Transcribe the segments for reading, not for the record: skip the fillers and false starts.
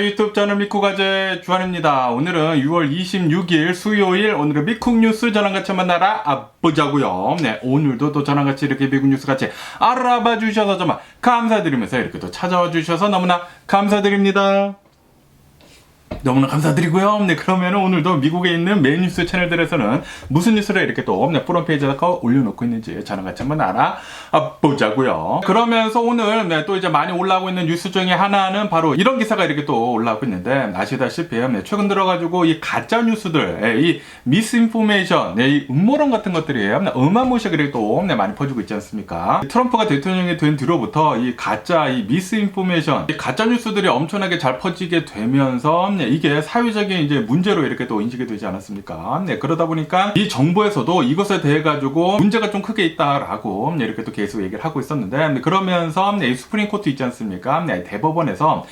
안녕하세요. 유튜브 저는 미쿠가제 주한입니다. 오늘은 6월 26일 수요일, 오늘은 미쿡 뉴스 저랑같이 만나라 보자고요. 네, 오늘도 또 저랑같이 이렇게 미국 뉴스 같이 알아봐 주셔서 정말 감사드리면서 이렇게 또 찾아와 주셔서 너무나 감사드립니다. 너무나 감사드리고요. 네, 그러면 오늘도 미국에 있는 메인 뉴스 채널들에서는 무슨 뉴스를 이렇게 또 프론페이지에다가 올려놓고 있는지 저랑 같이 한번 알아보자고요. 그러면서 오늘 또 이제 많이 올라오고 있는 뉴스 중에 하나는 바로 이런 기사가 이렇게 또 올라오고 있는데, 아시다시피 최근 들어가지고 이 가짜 뉴스들, 이 미스인포메이션, 이 음모론 같은 것들이 어마무시하게 이렇게 또 많이 퍼지고 있지 않습니까? 트럼프가 대통령이 된 뒤로부터 이 가짜, 이 미스인포메이션, 이 가짜 뉴스들이 엄청나게 잘 퍼지게 되면서 이게 사회적인 이제 문제로 이렇게 또 인식이 되지 않았습니까? 네, 그러다 보니까 이 정부에서도 이것에 대해 가지고 문제가 좀 크게 있다라고 이렇게 또 계속 얘기를 하고 있었는데, 그러면서 이 수프림 코트 있지 않습니까? 네, 대법원에서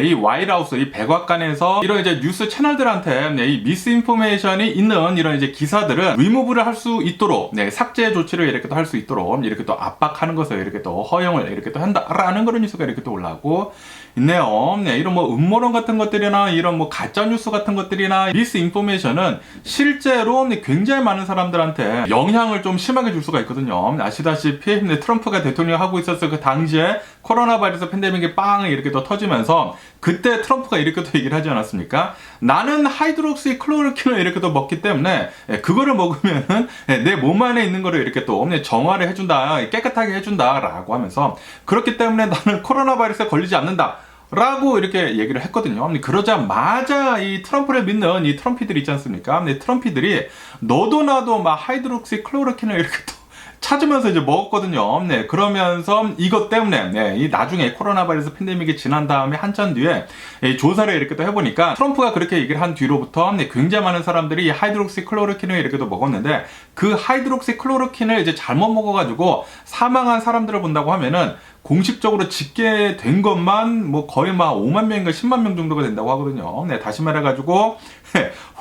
이 와이트하우스, 이 백악관에서 이런 이제 뉴스 채널들한테 이 미스인포메이션이 있는 이런 이제 기사들은 리무브를 할 수 있도록, 삭제 조치를 이렇게 또 할 수 있도록 이렇게 또 압박하는 것을 이렇게 또 허용을 이렇게 또 한다라는 그런 뉴스가 이렇게 또 올라오고 있네요. 네, 이런 음모론 같은 것들이나 이런 가짜 뉴스 같은 것들이나 미스인포메이션은 실제로 굉장히 많은 사람들한테 영향을 좀 심하게 줄 수가 있거든요. 아시다시피 트럼프가 대통령 하고 있었을 그 당시에 코로나 바이러스 팬데믹이 빵 이렇게 또 터지면서 그때 트럼프가 이렇게 또 얘기를 하지 않았습니까? 나는 하이드록시 클로로킨을 이렇게 또 먹기 때문에 그거를 먹으면은 내 몸 안에 있는 거를 이렇게 또 정화를 해준다, 깨끗하게 해준다라고 하면서, 그렇기 때문에 나는 코로나 바이러스에 걸리지 않는다 라고 이렇게 얘기를 했거든요. 그러자마자 이 트럼프를 믿는 이 트럼피들이 있지 않습니까? 트럼피들이 너도 나도 막 하이드록시 클로로킨을 이렇게 또 찾으면서 이제 먹었거든요. 네, 그러면서 이것 때문에 이 나중에 코로나 바이러스 팬데믹이 지난 다음에 한참 뒤에 조사를 이렇게 또 해보니까 트럼프가 그렇게 얘기를 한 뒤로부터 굉장히 많은 사람들이 이 하이드록시 클로로킨을 이렇게 또 먹었는데, 그 하이드록시 클로로킨을 이제 잘못 먹어가지고 사망한 사람들을 본다고 하면은 공식적으로 집계된 것만 거의 5만 명인가 10만 명 정도가 된다고 하거든요. 네, 다시 말해가지고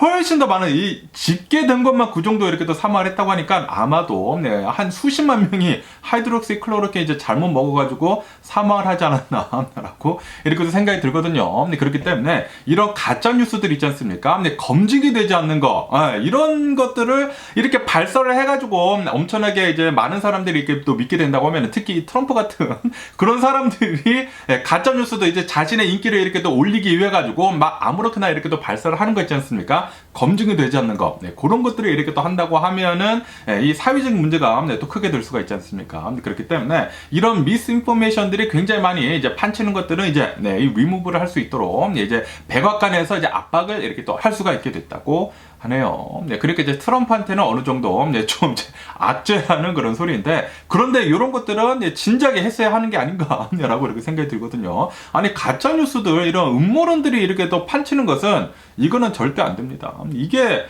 훨씬 더 많은 이 집계된 것만 그 정도 이렇게 또 사망을 했다고 하니까 아마도 한 수십만 명이 하이드록시 클로로킨 이제 잘못 먹어가지고 사망을 하지 않았나라고 이렇게 생각이 들거든요. 그렇기 때문에 이런 가짜 뉴스들 있지 않습니까? 검증이 되지 않는 거, 이런 것들을 이렇게 발설을 해가지고 엄청나게 이제 많은 사람들이 이렇게 또 믿게 된다고 하면, 특히 트럼프 같은 그런 사람들이 가짜 뉴스도 이제 자신의 인기를 이렇게 또 올리기 위해 가지고 아무렇게나 이렇게 또 발설을 하는 거 있지 않습니까? 검증이 되지 않는 거, 그런 것들을 이렇게 또 한다고 하면은 이 사회적인 문제가 또 크게 될 수가 있지 않습니까? 그렇기 때문에 이런 미스인포메이션들이 굉장히 많이 이제 판치는 것들은 이제 이 리무브를 할 수 있도록 이제 백악관에서 이제 압박을 이렇게 또 할 수가 있게 됐다고 하네요. 그렇게 이제 트럼프한테는 어느 정도 좀 압제하는 그런 소리인데, 그런데 이런 것들은 진작에 했어야 하는 게 아닌가라고 이렇게 생각이 들거든요. 아니, 가짜 뉴스들, 이런 음모론들이 이렇게 또 판치는 것은 이거는 절대 안 됩니다. 이게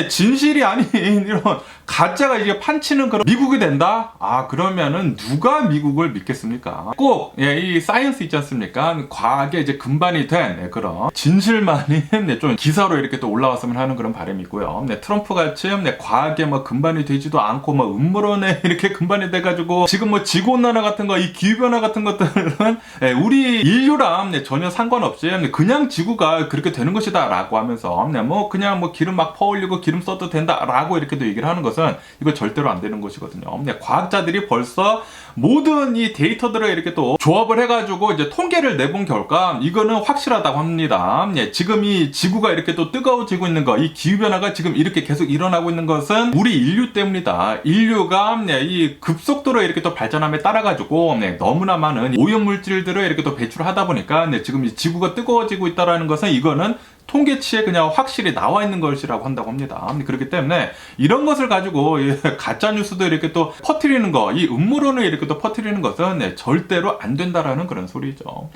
진실이 아닌 이런 가짜가 이게 판치는 그런 미국이 된다? 그러면은 누가 미국을 믿겠습니까? 꼭 이 사이언스 있지 않습니까? 과학에 이제 근반이 된 그런 진실만이 좀 기사로 이렇게 또 올라왔으면 하는 그런 바람이 있고요. 트럼프 같이 과학에 근반이 되지도 않고 음모론에 이렇게 근반이 돼가지고 지금 지구온난화 같은 거, 이 기후변화 같은 것들은 우리 인류랑 전혀 상관없이 그냥 지구가 그렇게 되는 것이다 라고 하면서 그냥 기름 퍼올리고 기름 써도 된다 라고 이렇게 또 얘기를 하는 것은 이거 절대로 안 되는 것이거든요. 과학자들이 벌써 모든 이 데이터들을 이렇게 또 조합을 해가지고 이제 통계를 내본 결과 이거는 확실하다고 합니다. 지금 이 지구가 이렇게 또 뜨거워지고 있는 거, 이 기후변화가 지금 이렇게 계속 일어나고 있는 것은 우리 인류 때문이다. 인류가 이 급속도로 이렇게 또 발전함에 따라가지고 너무나 많은 오염물질들을 이렇게 또 배출하다 보니까 지금 이 지구가 뜨거워지고 있다라는 것은 이거는 통계치에 그냥 확실히 나와 있는 것이라고 한다고 합니다. 그렇기 때문에 이런 것을 가지고 가짜 뉴스도 이렇게 또 퍼뜨리는 거, 이 음모론을 이렇게 또 퍼뜨리는 것은 절대로 안 된다라는 그런 소리죠.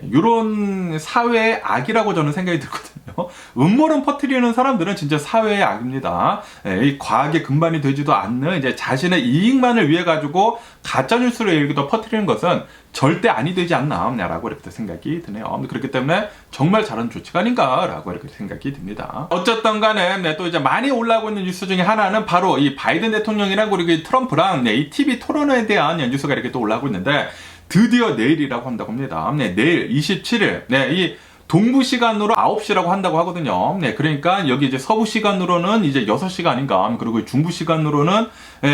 이런 사회의 악이라고 저는 생각이 들거든요. 음모론 퍼뜨리는 사람들은 진짜 사회의 악입니다. 이 과학에 근반이 되지도 않는 이제 자신의 이익만을 위해 가지고 가짜 뉴스를 이렇게 또 퍼뜨리는 것은 절대 아니 되지 않나라고 이렇게 생각이 드네요. 그렇기 때문에 정말 잘한 조치가 아닌가라고 이렇게 생각이 듭니다. 어쨌든 간에 또 이제 많이 올라오고 있는 뉴스 중에 하나는 바로 이 바이든 대통령이랑 그리고 이 트럼프랑 이 TV 토론에 대한 뉴스가 이렇게 또 올라오고 있는데, 드디어 내일이라고 한다고 합니다. 내일 27일 이 동부 시간으로 9시라고 한다고 하거든요. 네, 그러니까 여기 이제 서부 시간으로는 이제 6시가 아닌가. 그리고 중부 시간으로는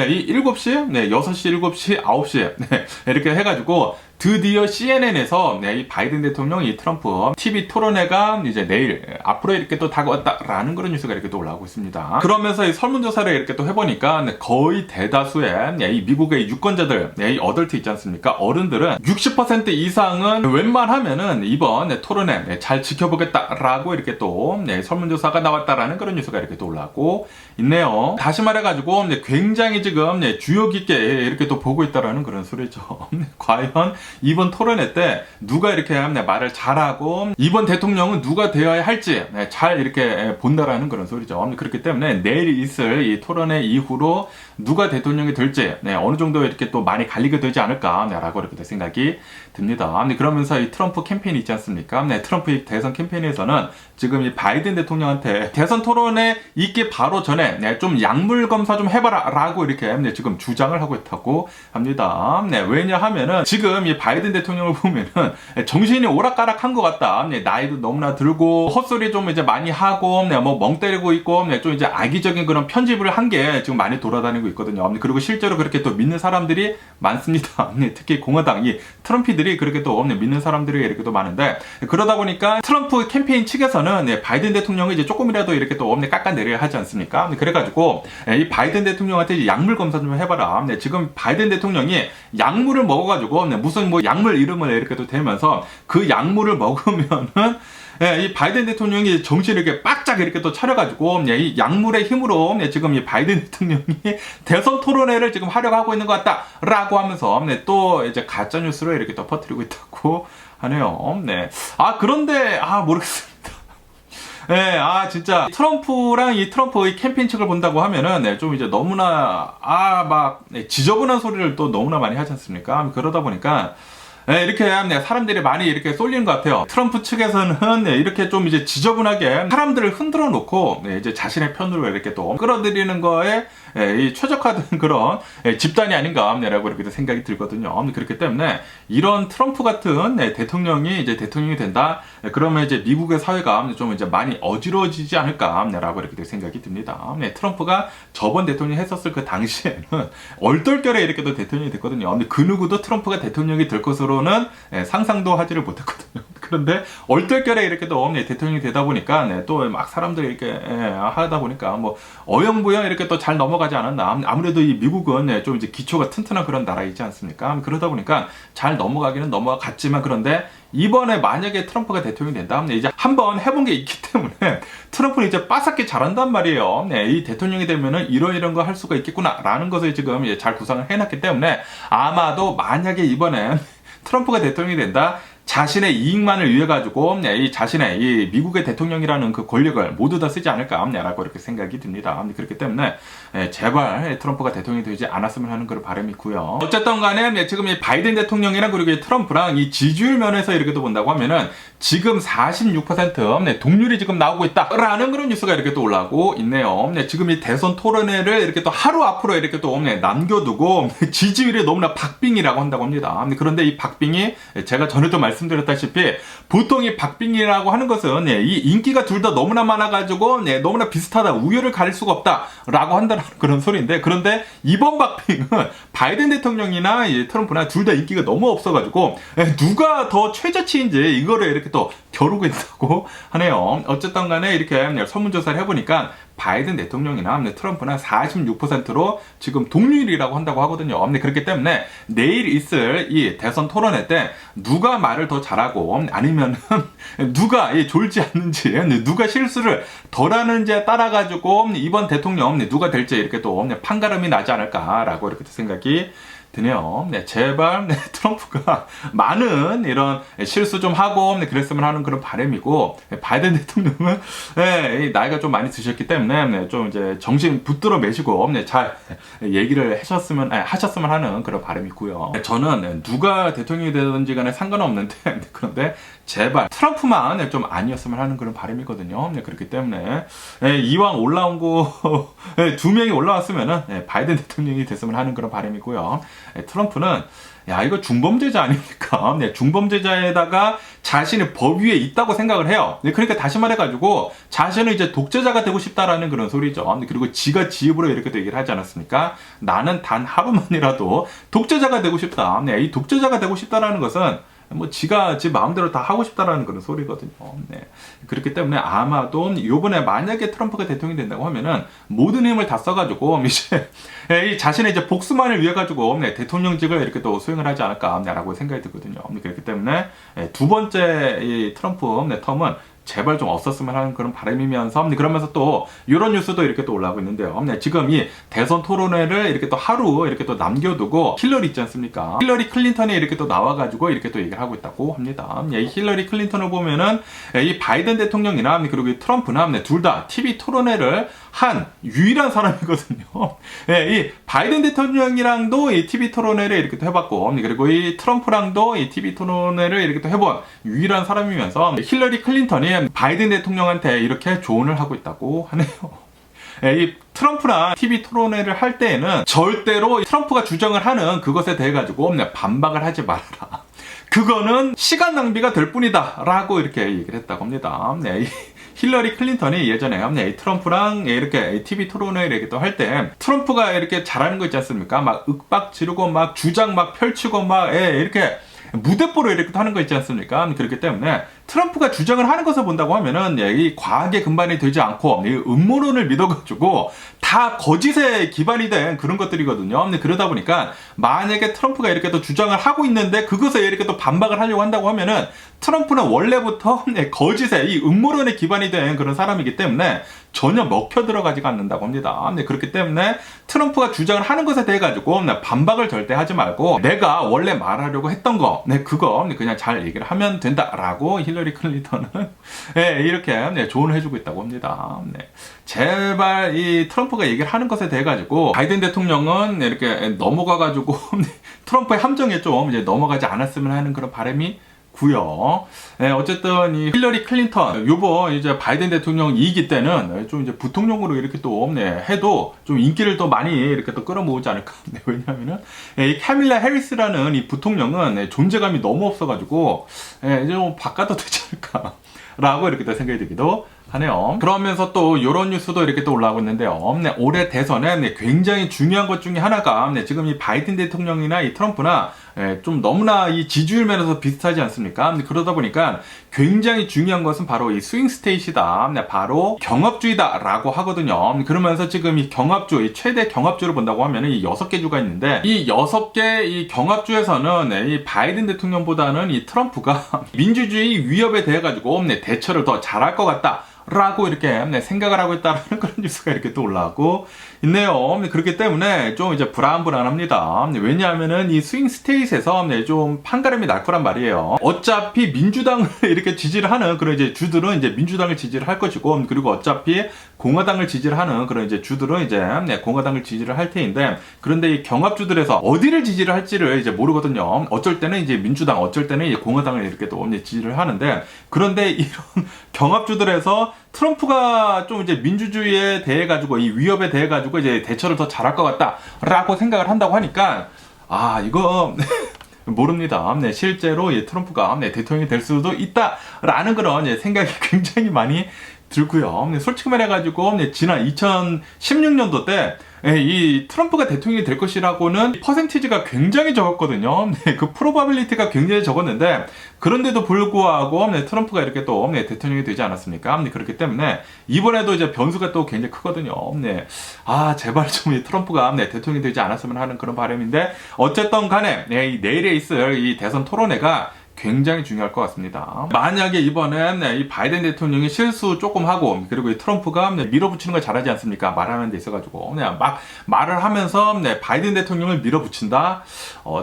이 7시, 네, 6시, 7시, 9시. 네, 이렇게 해가지고 드디어 CNN에서 이 바이든 대통령, 이 트럼프 TV 토론회가 이제 내일 앞으로 이렇게 또 다가왔다라는 그런 뉴스가 이렇게 또 올라오고 있습니다. 그러면서 이 설문조사를 이렇게 또 해보니까 거의 대다수의 이 미국의 유권자들, 이 어덜트 있지 않습니까? 어른들은 60% 이상은 웬만하면은 이번 토론회 잘 지켜보겠다라고 이렇게 또 설문조사가 나왔다라는 그런 뉴스가 이렇게 또 올라오고 있네요. 다시 말해가지고 굉장히 지금 주의 깊게 이렇게 또 보고 있다라는 그런 소리죠. 과연 이번 토론회 때 누가 이렇게 말을 잘하고 이번 대통령은 누가 되어야 할지 잘 이렇게 본다라는 그런 소리죠. 그렇기 때문에 내일 있을 이 토론회 이후로 누가 대통령이 될지 어느 정도 이렇게 또 많이 갈리게 되지 않을까라고 이렇게 생각이 듭니다. 그러면서 이 트럼프 캠페인이 있지 않습니까? 트럼프 대선 캠페인에서는 지금 이 바이든 대통령한테 대선 토론회 있기 바로 전에 좀 약물 검사 좀 해봐라 라고 이렇게 지금 주장을 하고 있다고 합니다. 왜냐하면은 지금 이 바이든 대통령을 보면은 정신이 오락가락한 것 같다. 나이도 너무나 들고 헛소리 좀 이제 많이 하고 뭐 멍 때리고 있고 좀 이제 악의적인 그런 편집을 한 게 지금 많이 돌아다니고 있거든요. 그리고 실제로 그렇게 또 믿는 사람들이 많습니다. 특히 공화당 이 트럼피들이 그렇게 또 믿는 사람들이 이렇게 또 많은데 그러다 보니까 트럼프 캠페인 측에서는 바이든 대통령을 이제 조금이라도 이렇게 또 깎아내려야 하지 않습니까? 그래가지고 이 바이든 대통령한테 약물 검사 좀 해봐라. 지금 바이든 대통령이 약물을 먹어가지고 무슨 뭐 약물 이름을 이렇게 또 대면서 그 약물을 먹으면은 이 바이든 대통령이 정신을 이렇게 바짝 이렇게 또 차려가지고 이 약물의 힘으로 지금 이 바이든 대통령이 대선 토론회를 지금 하려고 하고 있는 것 같다라고 하면서 또 이제 가짜 뉴스로 이렇게 또 퍼뜨리고 있다고 하네요. 그런데 모르겠습니다. 진짜 트럼프랑 이 트럼프의 캠페인 측을 본다고 하면은 좀 이제 너무나 막 지저분한 소리를 또 너무나 많이 하지 않습니까? 그러다 보니까 이렇게 사람들이 많이 이렇게 쏠리는 것 같아요. 트럼프 측에서는 이렇게 좀 이제 지저분하게 사람들을 흔들어 놓고 이제 자신의 편으로 이렇게 또 끌어들이는 거에 최적화된 그런 집단이 아닌가라고 이렇게 생각이 들거든요. 그렇기 때문에 이런 트럼프 같은 대통령이 이제 대통령이 된다. 그러면 이제 미국의 사회가 좀 이제 많이 어지러워지지 않을까라고 이렇게 생각이 듭니다. 트럼프가 저번 대통령 했었을 그 당시에는 얼떨결에 이렇게 또 대통령이 됐거든요. 근데 그 누구도 트럼프가 대통령이 될 것으로는 상상도 하지를 못했거든요. 그런데 얼떨결에 이렇게 또 대통령이 되다 보니까 또 막 사람들이 이렇게 하다 보니까 뭐 어영부영 이렇게 또 잘 넘어가지 않았나. 아무래도 이 미국은 좀 이제 기초가 튼튼한 그런 나라이지 않습니까? 그러다 보니까 잘 넘어가기는 넘어갔지만 그런데 이번에 만약에 트럼프가 대통령이 된다 하면 이제 한번 해본 게 있기 때문에 트럼프는 이제 빠삭히 잘한단 말이에요. 이 대통령이 되면은 이런 거 할 수가 있겠구나라는 것을 지금 잘 구상을 해놨기 때문에 아마도 만약에 이번에 트럼프가 대통령이 된다. 자신의 이익만을 위해 가지고 이 자신의 이 미국의 대통령이라는 그 권력을 모두 다 쓰지 않을까라고 이렇게 생각이 듭니다. 그렇기 때문에 제발 트럼프가 대통령이 되지 않았으면 하는 그런 바람이 있고요. 어쨌든 간에 지금 이 바이든 대통령이랑 그리고 이 트럼프랑 이 지지율 면에서 이렇게 또 본다고 하면은 지금 46% 동률이 지금 나오고 있다라는 그런 뉴스가 이렇게 또 올라오고 있네요. 지금 이 대선 토론회를 이렇게 또 하루 앞으로 이렇게 또 남겨두고 지지율이 너무나 박빙이라고 한다고 합니다. 그런데 이 박빙이 제가 전에도 말씀드렸다시피 보통 이 박빙이라고 하는 것은 이 인기가 둘 다 너무나 많아가지고 너무나 비슷하다, 우열을 가릴 수가 없다라고 한다는 그런 소리인데 그런데 이번 박빙은 바이든 대통령이나 트럼프나 둘 다 인기가 너무 없어가지고 누가 더 최저치인지 이거를 이렇게 또 겨루고 있다고 하네요. 어쨌든 간에 이렇게 설문조사를 해보니까 바이든 대통령이나 트럼프는 46%로 지금 동률이라고 한다고 하거든요. 그렇기 때문에 내일 있을 이 대선 토론회 때 누가 말을 더 잘하고 아니면 누가 졸지 않는지 누가 실수를 덜 하는지에 따라 가지고 이번 대통령 누가 될지 이렇게 또 판가름이 나지 않을까라고 이렇게 생각이 드네요. 제발 트럼프가 많은 이런 실수 좀 하고 그랬으면 하는 그런 바람이고 바이든 대통령은 나이가 좀 많이 드셨기 때문에 좀 이제 정신 붙들어 매시고 잘 얘기를 하셨으면 하는 그런 바람이 있고요. 저는 누가 대통령이 되든지 간에 상관없는데 그런데 제발 트럼프만 좀 아니었으면 하는 그런 바람이거든요. 그렇기 때문에 이왕 올라온 거 두 명이 올라왔으면은 바이든 대통령이 됐으면 하는 그런 바람이고요. 트럼프는 야, 이거 중범죄자 아닙니까? 네, 중범죄자에다가 자신이 법 위에 있다고 생각을 해요. 네, 그러니까 다시 말해가지고 자신은 이제 독재자가 되고 싶다라는 그런 소리죠. 그리고 지가 지 입으로 이렇게 또 얘기를 하지 않았습니까? 나는 단 하루만이라도 독재자가 되고 싶다. 네, 이 독재자가 되고 싶다라는 것은 뭐 지가 지 마음대로 다 하고 싶다라는 그런 소리거든요. 네. 그렇기 때문에 아마도 이번에 만약에 트럼프가 대통령이 된다고 하면은 모든 힘을 다 써가지고 이제 이 자신의 이제 복수만을 위해 가지고 네, 대통령직을 이렇게 또 수행을 하지 않을까라고 생각이 들거든요. 그렇기 때문에 두 번째 이 트럼프 네, 텀은 제발 좀 없었으면 하는 그런 바람이면서 그러면서 또 이런 뉴스도 이렇게 또 올라오고 있는데요. 지금 이 대선 토론회를 이렇게 또 하루 이렇게 또 남겨두고 힐러리 있지 않습니까? 힐러리 클린턴이 이렇게 또 나와가지고 이렇게 또 얘기를 하고 있다고 합니다. 이 힐러리 클린턴을 보면은 이 바이든 대통령이나 그리고 이 트럼프나 둘 다 TV 토론회를 한 유일한 사람이거든요. 이 바이든 대통령이랑도 이 TV 토론회를 이렇게 또 해봤고, 그리고 이 트럼프랑도 이 TV 토론회를 이렇게 또 해본 유일한 사람이면서 힐러리 클린턴이 바이든 대통령한테 이렇게 조언을 하고 있다고 하네요. 이 트럼프랑 TV 토론회를 할 때에는 절대로 트럼프가 주장을 하는 그것에 대해 가지고 반박을 하지 말아라. 그거는 시간 낭비가 될 뿐이다 라고 이렇게 얘기를 했다고 합니다. 네, 힐러리 클린턴이 예전에 트럼프랑 이렇게 TV 토론회를 이렇게 또 할 때 트럼프가 이렇게 잘하는 거 있지 않습니까? 막 윽박 지르고 막 주장 막 펼치고 막 이렇게 무대뽀로 이렇게 하는 거 있지 않습니까? 그렇기 때문에 트럼프가 주장을 하는 것을 본다고 하면은 이 과학에 근반이 되지 않고 이 음모론을 믿어가지고 다 거짓에 기반이 된 그런 것들이거든요. 그러다 보니까 만약에 트럼프가 이렇게 또 주장을 하고 있는데 그것에 이렇게 또 반박을 하려고 한다고 하면은 트럼프는 원래부터 거짓에 이 음모론에 기반이 된 그런 사람이기 때문에 전혀 먹혀 들어가지가 않는다고 합니다. 그렇기 때문에 트럼프가 주장을 하는 것에 대해 가지고 반박을 절대 하지 말고 내가 원래 말하려고 했던 거, 그거 그냥 잘 얘기를 하면 된다라고 힐러리 클린턴은 이렇게 조언을 해주고 있다고 합니다. 제발 이 트럼프가 얘기를 하는 것에 대해 가지고 바이든 대통령은 이렇게 넘어가가지고 트럼프의 함정에 좀 이제 넘어가지 않았으면 하는 그런 바람이 고요. 어쨌든 이 힐러리 클린턴 요번 이제 바이든 대통령 2기 때는 좀 이제 부통령으로 이렇게 또 해도 좀 인기를 더 많이 이렇게 또 끌어모으지 않을까. 왜냐하면은 이 카밀라 해리스라는 이 부통령은 존재감이 너무 없어가지고 이제 좀 바꿔도 되지 않을까라고 이렇게 또 생각이 들기도 하네요. 그러면서 또 이런 뉴스도 이렇게 또 올라오고 있는데요. 올해 대선에 굉장히 중요한 것 중에 하나가 지금 이 바이든 대통령이나 이 트럼프나 좀 너무나 이 지지율 면에서 비슷하지 않습니까? 그러다 보니까 굉장히 중요한 것은 바로 이 스윙 스테이트다. 바로 경합주의다라고 하거든요. 그러면서 지금 이 경합주, 이 최대 경합주를 본다고 하면은 이 6개 주가 있는데 이 6개 이 경합주에서는 이 바이든 대통령보다는 이 트럼프가 민주주의 위협에 대해 가지고 대처를 더 잘할 것 같다. 라고 이렇게 생각을 하고 있다는 그런 뉴스가 이렇게 또 올라오고 있네요. 그렇기 때문에 좀 이제 불안합니다. 왜냐하면은 이 스윙 스테이트에서 좀 판가름이 날 거란 말이에요. 어차피 민주당을 이렇게 지지를 하는 그런 이제 주들은 이제 민주당을 지지를 할 것이고, 그리고 어차피 공화당을 지지를 하는 그런 이제 주들은 이제 공화당을 지지를 할 테인데, 그런데 이 경합주들에서 어디를 지지를 할지를 이제 모르거든요. 어쩔 때는 이제 민주당, 어쩔 때는 이제 공화당을 이렇게 또 지지를 하는데, 그런데 이런 경합주들에서 트럼프가 좀 이제 민주주의에 대해 가지고 이 위협에 대해 가지고 이제 대처를 더 잘할 것 같다라고 생각을 한다고 하니까 이거 모릅니다. 실제로 트럼프가 대통령이 될 수도 있다라는 그런 생각이 굉장히 많이 들고요. 솔직히 말해가지고 지난 2016년도 때 이 트럼프가 대통령이 될 것이라고는 퍼센티지가 굉장히 적었거든요. 그 프로바빌리티가 굉장히 적었는데 그런데도 불구하고 트럼프가 이렇게 또 대통령이 되지 않았습니까? 그렇기 때문에 이번에도 이제 변수가 또 굉장히 크거든요. 제발 좀 이 트럼프가 대통령이 되지 않았으면 하는 그런 바람인데 어쨌든 간에 내일에 있을 이 대선 토론회가 굉장히 중요할 것 같습니다. 만약에 이번엔 이 바이든 대통령이 실수 조금 하고 그리고 이 트럼프가 밀어붙이는 걸 잘하지 않습니까? 말하는 데 있어가지고 그냥 막 말을 하면서 바이든 대통령을 밀어붙인다.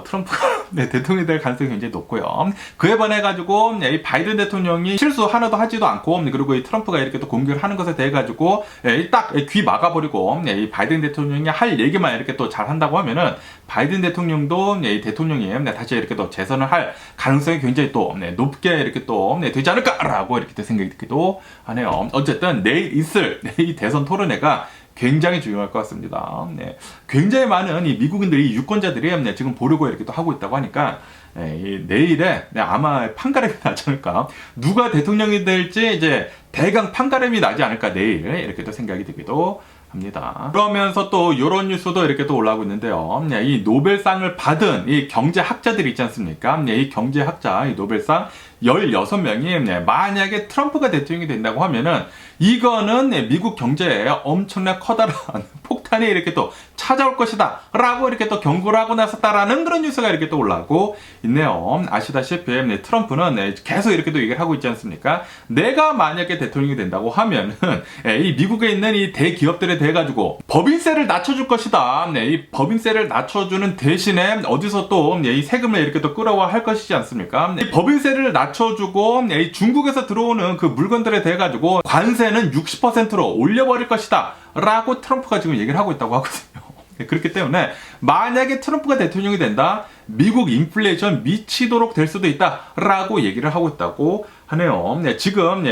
트럼프가 대통령이 될 가능성이 굉장히 높고요. 그에 반해가지고 이 바이든 대통령이 실수 하나도 하지도 않고 그리고 이 트럼프가 이렇게 또 공격을 하는 것에 대해 가지고 딱 귀 막아버리고 이 바이든 대통령이 할 얘기만 이렇게 또 잘한다고 하면은 바이든 대통령도 이 대통령이 다시 이렇게 또 재선을 할 가능성이 굉장히 또 높게 이렇게 또 되지 않을까라고 이렇게 또 생각이 들기도 하네요. 어쨌든 내일 있을 이 대선 토론회가 굉장히 중요할 것 같습니다. 네. 굉장히 많은 이 미국인들이, 이 유권자들이 네, 지금 보려고 이렇게 또 하고 있다고 하니까 내일에 아마 판가름이 나지 않을까. 누가 대통령이 될지 이제 대강 판가름이 나지 않을까 내일 이렇게 또 생각이 들기도 합니다. 그러면서 또 이런 뉴스도 이렇게 또 올라오고 있는데요. 이 노벨상을 받은 이 경제학자들이 있지 않습니까? 이 경제학자, 이 노벨상 16명이 만약에 트럼프가 대통령이 된다고 하면은 이거는 미국 경제에 엄청난 커다란 폭탄이 이렇게 또 찾아올 것이다 라고 이렇게 또 경고를 하고 나섰다라는 그런 뉴스가 이렇게 또 올라오고 있네요. 아시다시피 트럼프는 계속 이렇게 또 얘기를 하고 있지 않습니까? 내가 만약에 대통령이 된다고 하면은 이 미국에 있는 이 대기업들에 대해 가지고 법인세를 낮춰줄 것이다. 이 법인세를 낮춰주는 대신에 어디서 또 이 세금을 이렇게 또 끌어와 할 것이지 않습니까? 이 법인세를 낮춰주고 이 중국에서 들어오는 그 물건들에 대해 가지고 관세는 60%로 올려버릴 것이다 라고 트럼프가 지금 얘기를 하고 있다고 하거든요. 그렇기 때문에 만약에 트럼프가 대통령이 된다, 미국 인플레이션 미치도록 될 수도 있다라고 얘기를 하고 있다고 하네요. 지금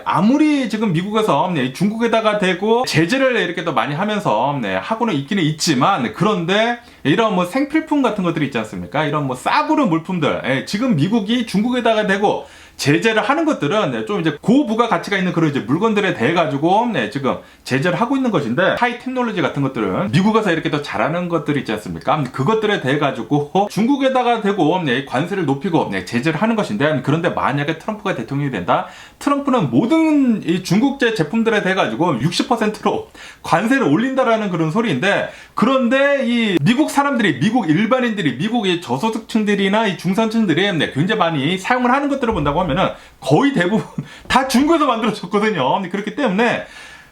아무리 지금 미국에서 중국에다가 대고 제재를 이렇게 또 많이 하면서 하고는 있기는 있지만, 그런데 이런 뭐 생필품 같은 것들이 있지 않습니까? 이런 뭐 싸구려 물품들, 지금 미국이 중국에다가 대고 제재를 하는 것들은 좀 이제 고부가 가치가 있는 그런 이제 물건들에 대해 가지고 지금 제재를 하고 있는 것인데, 하이 테크놀로지 같은 것들은 미국에서 이렇게 또 잘하는 것들이 있지 않습니까? 그것들에 대해 가지고 중국에다가 대고 관세를 높이고 제재를 하는 것인데, 그런데 만약에 트럼프가 대통령이 된다, 트럼프는 모든 이 중국제 제품들에 대해 가지고 60%로 관세를 올린다라는 그런 소리인데, 그런데 이 미국 사람들이, 미국 일반인들이, 미국의 저소득층들이나 이 중산층들이 굉장히 많이 사용을 하는 것들을 본다고 하면은 거의 대부분 다 중국에서 만들어졌거든요. 그렇기 때문에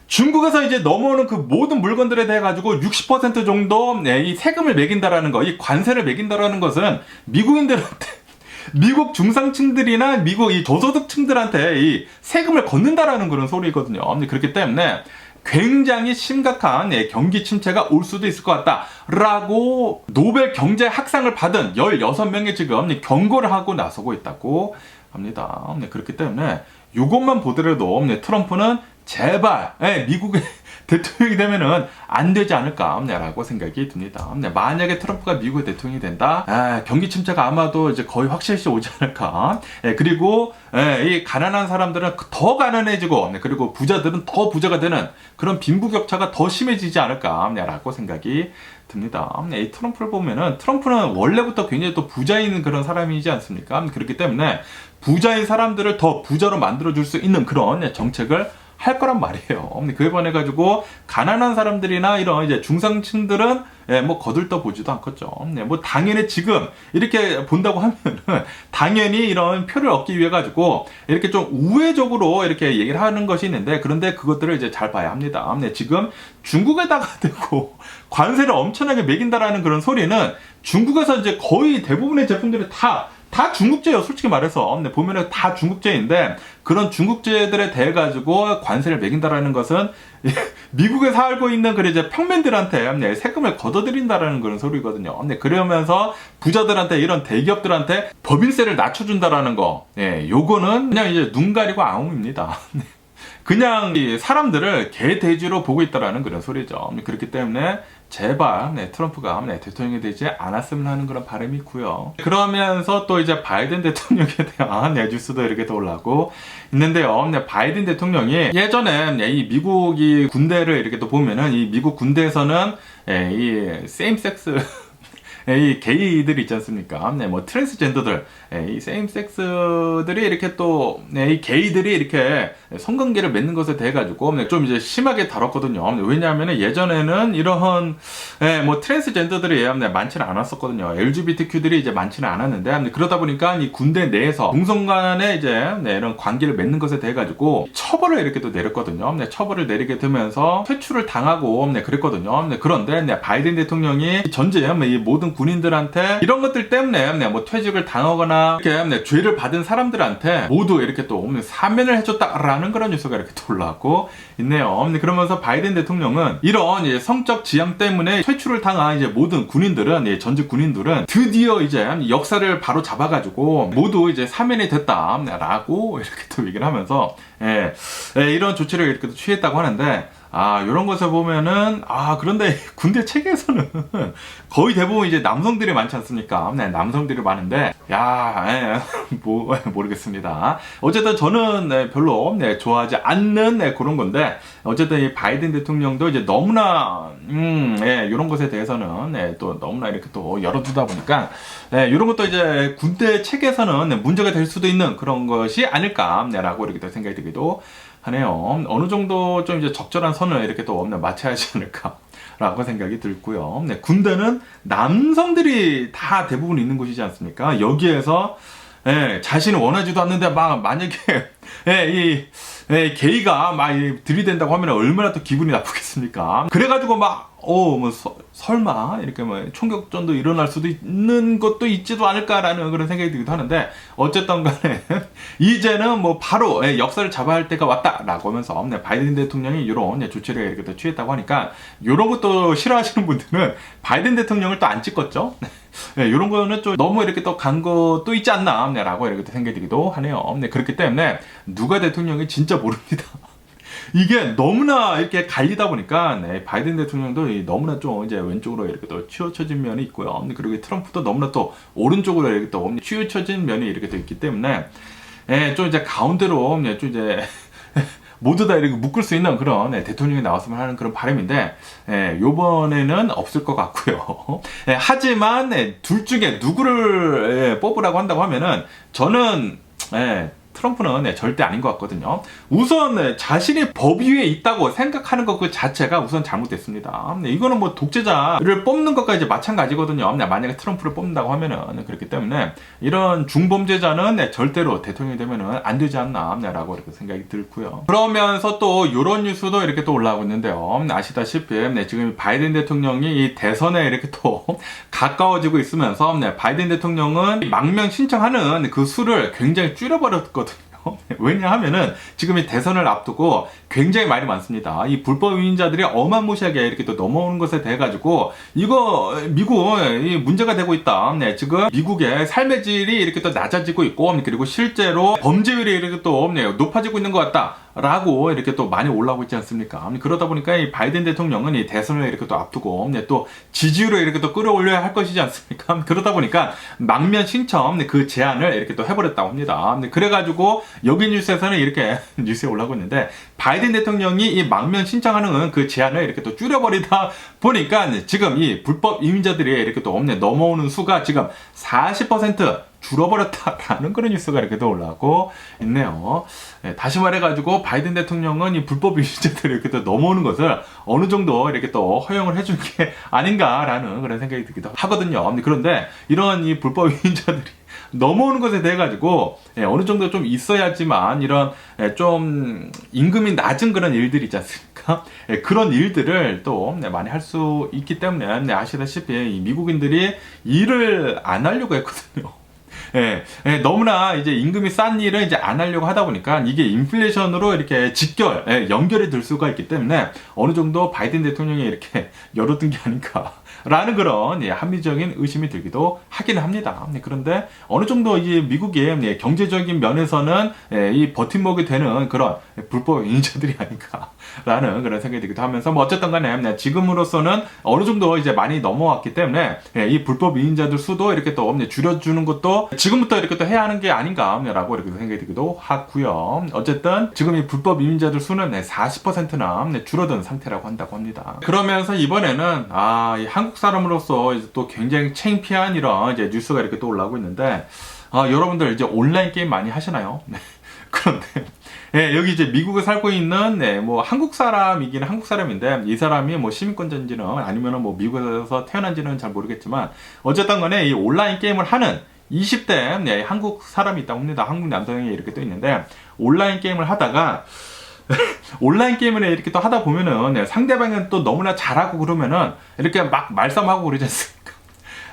중국에서 이제 넘어오는 그 모든 물건들에 대해 가지고 60% 정도 이 세금을 매긴다라는 거, 이 관세를 매긴다라는 것은 미국인들한테, 미국 중상층들이나 미국 이 저소득층들한테 이 세금을 걷는다라는 그런 소리거든요. 그렇기 때문에 굉장히 심각한 경기 침체가 올 수도 있을 것 같다라고 노벨 경제학상을 받은 16명이 지금 경고를 하고 나서고 있다고 합니다. 그렇기 때문에 이것만 보더라도 트럼프는 제발 미국의 대통령이 되면은 안 되지 않을까라고 생각이 듭니다. 만약에 트럼프가 미국의 대통령이 된다, 경기 침체가 아마도 이제 거의 확실시 오지 않을까. 그리고 이 가난한 사람들은 더 가난해지고, 그리고 부자들은 더 부자가 되는 그런 빈부격차가 더 심해지지 않을까라고 생각이 듭니다. 이 트럼프를 보면은, 트럼프는 원래부터 굉장히 또 부자인 그런 사람이지 않습니까? 그렇기 때문에 부자인 사람들을 더 부자로 만들어줄 수 있는 그런 정책을 할 거란 말이에요. 그에 반해가지고 가난한 사람들이나 이런 이제 중상층들은 뭐 거들떠 보지도 않겠죠. 뭐 당연히 지금 이렇게 본다고 하면은 당연히 이런 표를 얻기 위해 가지고 이렇게 좀 우회적으로 이렇게 얘기를 하는 것이 있는데, 그런데 그것들을 이제 잘 봐야 합니다. 지금 중국에다가 대고 관세를 엄청나게 매긴다라는 그런 소리는 중국에서 이제 거의 대부분의 제품들이 다 중국제예요. 솔직히 말해서 보면은 다 중국제인데, 그런 중국제들에 대해 가지고 관세를 매긴다라는 것은 미국에 살고 있는 그 이제 평민들한테 세금을 걷어들인다라는 그런 소리거든요. 그러면서 부자들한테, 이런 대기업들한테 법인세를 낮춰준다라는 거, 요거는 그냥 이제 눈 가리고 아웅입니다. 그냥 사람들을 개돼지로 보고 있다라는 그런 소리죠. 그렇기 때문에 제발 트럼프가 대통령이 되지 않았으면 하는 그런 바람이 있고요. 그러면서 또 이제 바이든 대통령에 대한 뉴스도 이렇게 또 올라오고 있는데요. 바이든 대통령이 예전에 이 미국이 군대를 이렇게 또 보면은, 이 미국 군대에서는 이 세임섹스 이 게이들이 있지 않습니까? 뭐 트랜스젠더들, 이 세임섹스들이 이렇게 또 이 게이들이 이렇게 성관계를 맺는 것에 대해 가지고 좀 이제 심하게 다뤘거든요. 왜냐하면 예전에는 이런 뭐 트랜스젠더들이 많지는 않았었거든요. LGBTQ들이 이제 많지는 않았는데, 그러다 보니까 이 군대 내에서 동성 간에 이제 이런 관계를 맺는 것에 대해 가지고 처벌을 이렇게 또 내렸거든요. 처벌을 내리게 되면서 퇴출을 당하고 그랬거든요. 그런데 바이든 대통령이 전제 이 모든 군인들한테 이런 것들 때문에 뭐 퇴직을 당하거나 이렇게 죄를 받은 사람들한테 모두 이렇게 또 사면을 해줬다라는 그런 뉴스가 이렇게 또 올라오고 있네요. 그러면서 바이든 대통령은 이런 성적 지향 때문에 퇴출을 당한 이제 모든 군인들은, 전직 군인들은 드디어 이제 역사를 바로 잡아가지고 모두 이제 사면이 됐다라고 이렇게 또 얘기를 하면서 이런 조치를 이렇게 또 취했다고 하는데, 이런 것을 보면은, 그런데 군대 체계에서는 거의 대부분 이제 남성들이 많지 않습니까? 네, 남성들이 많은데, 모르겠습니다. 어쨌든 저는 별로 좋아하지 않는 그런 건데, 어쨌든 이 바이든 대통령도 이제 너무나, 이런 것에 대해서는 또 너무나 이렇게 또 열어두다 보니까, 이런 것도 이제 군대 체계에서는 문제가 될 수도 있는 그런 것이 아닐까라고 이렇게 또 생각이 들기도 하네요. 어느 정도 좀 이제 적절한 선을 이렇게 또 맞춰야 하지 않을까라고 생각이 들고요. 군대는 남성들이 다 대부분 있는 곳이지 않습니까? 여기에서 자신은 원하지도 않는데 만약에 게이가 들이댄다고 하면 얼마나 또 기분이 나쁘겠습니까? 그래가지고 설마 이렇게 총격전도 일어날 수도 있는 것도 있지도 않을까라는 그런 생각이 들기도 하는데, 어쨌든 간에 이제는 바로 역사를 잡아야 할 때가 왔다라고 하면서 바이든 대통령이 이런 조치를 이렇게 또 취했다고 하니까, 이런 것도 싫어하시는 분들은 바이든 대통령을 또 안 찍었죠. 이런 거는 좀 너무 이렇게 또 간 것도 있지 않나 라고 이렇게 생각이 들기도 하네요. 그렇기 때문에 누가 대통령이 진짜 모릅니다. 이게 너무나 이렇게 갈리다 보니까 바이든 대통령도 너무나 좀 이제 왼쪽으로 이렇게 또 치우쳐진 면이 있고요. 그리고 트럼프도 너무나 또 오른쪽으로 이렇게 또 치우쳐진 면이 이렇게 또 있기 때문에 좀 이제 가운데로 좀 이제 모두 다 이렇게 묶을 수 있는 그런 대통령이 나왔으면 하는 그런 바람인데, 요번에는 없을 것 같고요. 하지만 둘 중에 누구를 뽑으라고 한다고 하면은 저는 트럼프는 절대 아닌 것 같거든요. 우선 자신이 법 위에 있다고 생각하는 것 그 자체가 우선 잘못됐습니다. 이거는 독재자를 뽑는 것까지 마찬가지거든요. 만약에 트럼프를 뽑는다고 하면은. 그렇기 때문에 이런 중범죄자는 절대로 대통령이 되면은 안 되지 않나라고 이렇게 생각이 들고요. 그러면서 또 이런 뉴스도 이렇게 또 올라오고 있는데요. 아시다시피 지금 바이든 대통령이 이 대선에 이렇게 또 가까워지고 있으면서 바이든 대통령은 망명 신청하는 그 수를 굉장히 줄여버렸거든요. 왜냐하면은 지금 이 대선을 앞두고 굉장히 말이 많습니다. 이 불법 이민자들이 어마무시하게 이렇게 또 넘어오는 것에 대해 가지고 이거 미국 이 문제가 되고 있다. 지금 미국의 삶의 질이 이렇게 또 낮아지고 있고, 그리고 실제로 범죄율이 이렇게 또 높아지고 있는 것 같다. 라고 이렇게 또 많이 올라오고 있지 않습니까? 그러다 보니까 이 바이든 대통령은 이 대선을 이렇게 또 앞두고 또 지지율을 이렇게 또 끌어올려야 할 것이지 않습니까? 그러다 보니까 망명 신청 그 제안을 이렇게 또 해버렸다고 합니다. 그래가지고 여기 뉴스에서는 이렇게 뉴스에 올라오고 있는데, 바이든 대통령이 이 망명 신청하는 그 제안을 이렇게 또 줄여버리다 보니까 지금 이 불법 이민자들이 이렇게 또 넘어오는 수가 지금 40% 줄어버렸다라는 그런 뉴스가 이렇게 또 올라오고 있네요. 다시 말해가지고 바이든 대통령은 이 불법 이민자들이 이렇게 또 넘어오는 것을 어느 정도 이렇게 또 허용을 해준 게 아닌가라는 그런 생각이 들기도 하거든요. 그런데 이런 이 불법 이민자들이 넘어오는 것에 대해 가지고 어느 정도 좀 있어야지만 이런 좀 임금이 낮은 그런 일들이 있지 않습니까? 그런 일들을 또 많이 할 수 있기 때문에 아시다시피 이 미국인들이 일을 안 하려고 했거든요. 너무나 이제 임금이 싼 일을 이제 안 하려고 하다 보니까 이게 인플레이션으로 이렇게 연결이 될 수가 있기 때문에 어느 정도 바이든 대통령이 이렇게 열어둔 게 아닌가라는 그런 합리적인 의심이 들기도 하기는 합니다. 그런데 어느 정도 이제 미국의 경제적인 면에서는 이 버팀목이 되는 그런 불법 이민자들이 아닌가라는 그런 생각이 들기도 하면서 어쨌든 간에 지금으로서는 어느 정도 이제 많이 넘어왔기 때문에 이 불법 이민자들 수도 이렇게 또 줄여주는 것도 지금부터 이렇게 또 해야 하는 게 아닌가라고 이렇게 생각이 들기도 하고요. 어쨌든 지금 이 불법 이민자들 수는 40%나 줄어든 상태라고 한다고 합니다. 그러면서 이번에는 이 한국 사람으로서 이제 또 굉장히 창피한 이런 이제 뉴스가 이렇게 또 올라오고 있는데, 여러분들 이제 온라인 게임 많이 하시나요? 그런데 여기 이제 미국에 살고 있는 한국 사람이긴 한국 사람인데, 이 사람이 시민권자인지는 아니면은 미국에서 태어난지는 잘 모르겠지만, 어쨌든 간에 이 온라인 게임을 하는 20대 한국 사람이 있다고 합니다. 한국 남성이 이렇게 또 있는데, 온라인 게임을 하다가 온라인 게임을 이렇게 또 하다 보면은 상대방은 또 너무나 잘하고 그러면은 이렇게 막 말싸움하고 그러지 않습니까?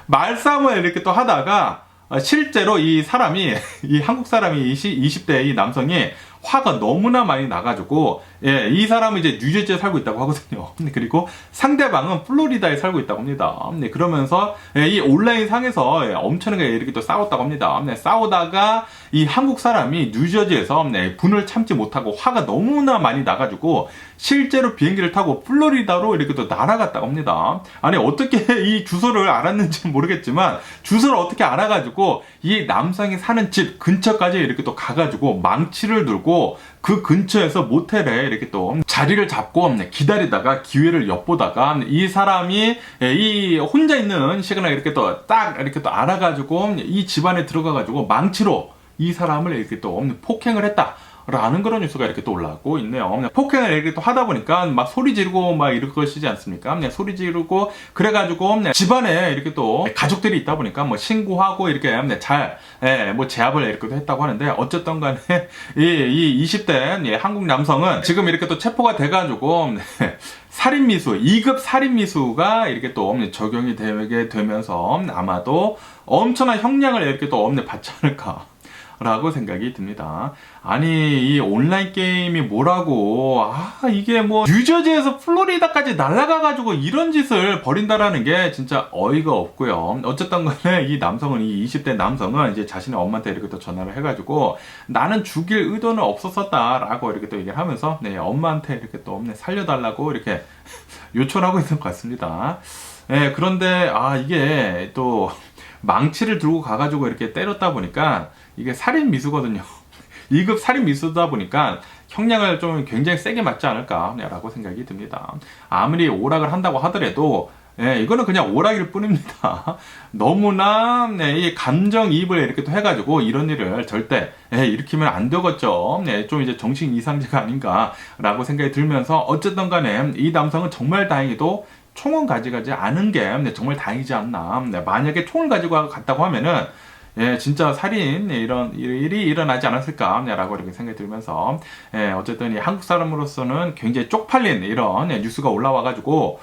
말싸움을 이렇게 또 하다가 실제로 이 사람이, 이 한국 사람이 20대 이 남성이 화가 너무나 많이 나가지고 이 사람은 이제 뉴저지에 살고 있다고 하거든요. 그리고 상대방은 플로리다에 살고 있다고 합니다. 그러면서 이 온라인 상에서 엄청나게 이렇게 또 싸웠다고 합니다. 싸우다가 이 한국 사람이 뉴저지에서 분을 참지 못하고 화가 너무나 많이 나가지고 실제로 비행기를 타고 플로리다로 이렇게 또 날아갔다고 합니다. 아니 어떻게 이 주소를 알았는지는 모르겠지만 주소를 어떻게 알아가지고 이 남성이 사는 집 근처까지 이렇게 또 가가지고 망치를 들고 그 근처에서 모텔에 이렇게 또 자리를 잡고 기다리다가 기회를 엿보다가 이 사람이 이 혼자 있는 시간을 이렇게 또 딱 이렇게 또 알아가지고 이 집안에 들어가가지고 망치로 이 사람을 이렇게 또 폭행을 했다. 라는 그런 뉴스가 이렇게 또 올라오고 있네요. 폭행을 이렇게 또 하다 보니까 막 소리 지르고 막 이럴 것이지 않습니까? 소리 지르고 그래가지고 집안에 이렇게 또 가족들이 있다 보니까 뭐 신고하고 이렇게 잘 뭐 제압을 이렇게 또 했다고 하는데 어쨌든 간에 이 20대 한국 남성은 지금 이렇게 또 체포가 돼가지고 살인미수, 2급 살인미수가 이렇게 또 적용이 되게 되면서 아마도 엄청난 형량을 이렇게 또 받지 않을까. 라고 생각이 듭니다. 아니 이 온라인 게임이 뭐라고 이게 뭐 뉴저지에서 플로리다까지 날아가가지고 이런 짓을 벌인다라는 게 진짜 어이가 없고요. 어쨌든 간에 이 남성은 이 20대 남성은 이제 자신의 엄마한테 이렇게 또 전화를 해가지고 나는 죽일 의도는 없었었다라고 이렇게 또 얘기를 하면서 엄마한테 이렇게 또 살려달라고 이렇게 요청을 하고 있는 것 같습니다. 그런데 이게 또 망치를 들고 가가지고 이렇게 때렸다 보니까 이게 살인 미수거든요. 2급 살인 미수다 보니까 형량을 좀 굉장히 세게 맞지 않을까라고 생각이 듭니다. 아무리 오락을 한다고 하더라도 이거는 그냥 오락일 뿐입니다. 너무나 이 감정이입을 이렇게 또 해가지고 이런 일을 절대 일으키면 안 되겠죠. 좀 이제 정신 이상자가 아닌가라고 생각이 들면서 어쨌든 간에 이 남성은 정말 다행히도 총은 가져가지 않은 게 정말 다행이지 않나. 만약에 총을 가지고 갔다고 하면은 진짜 살인 이런 일이 일어나지 않았을까라고 이렇게 생각이 들면서 어쨌든 이 한국 사람으로서는 굉장히 쪽팔린 이런 뉴스가 올라와가지고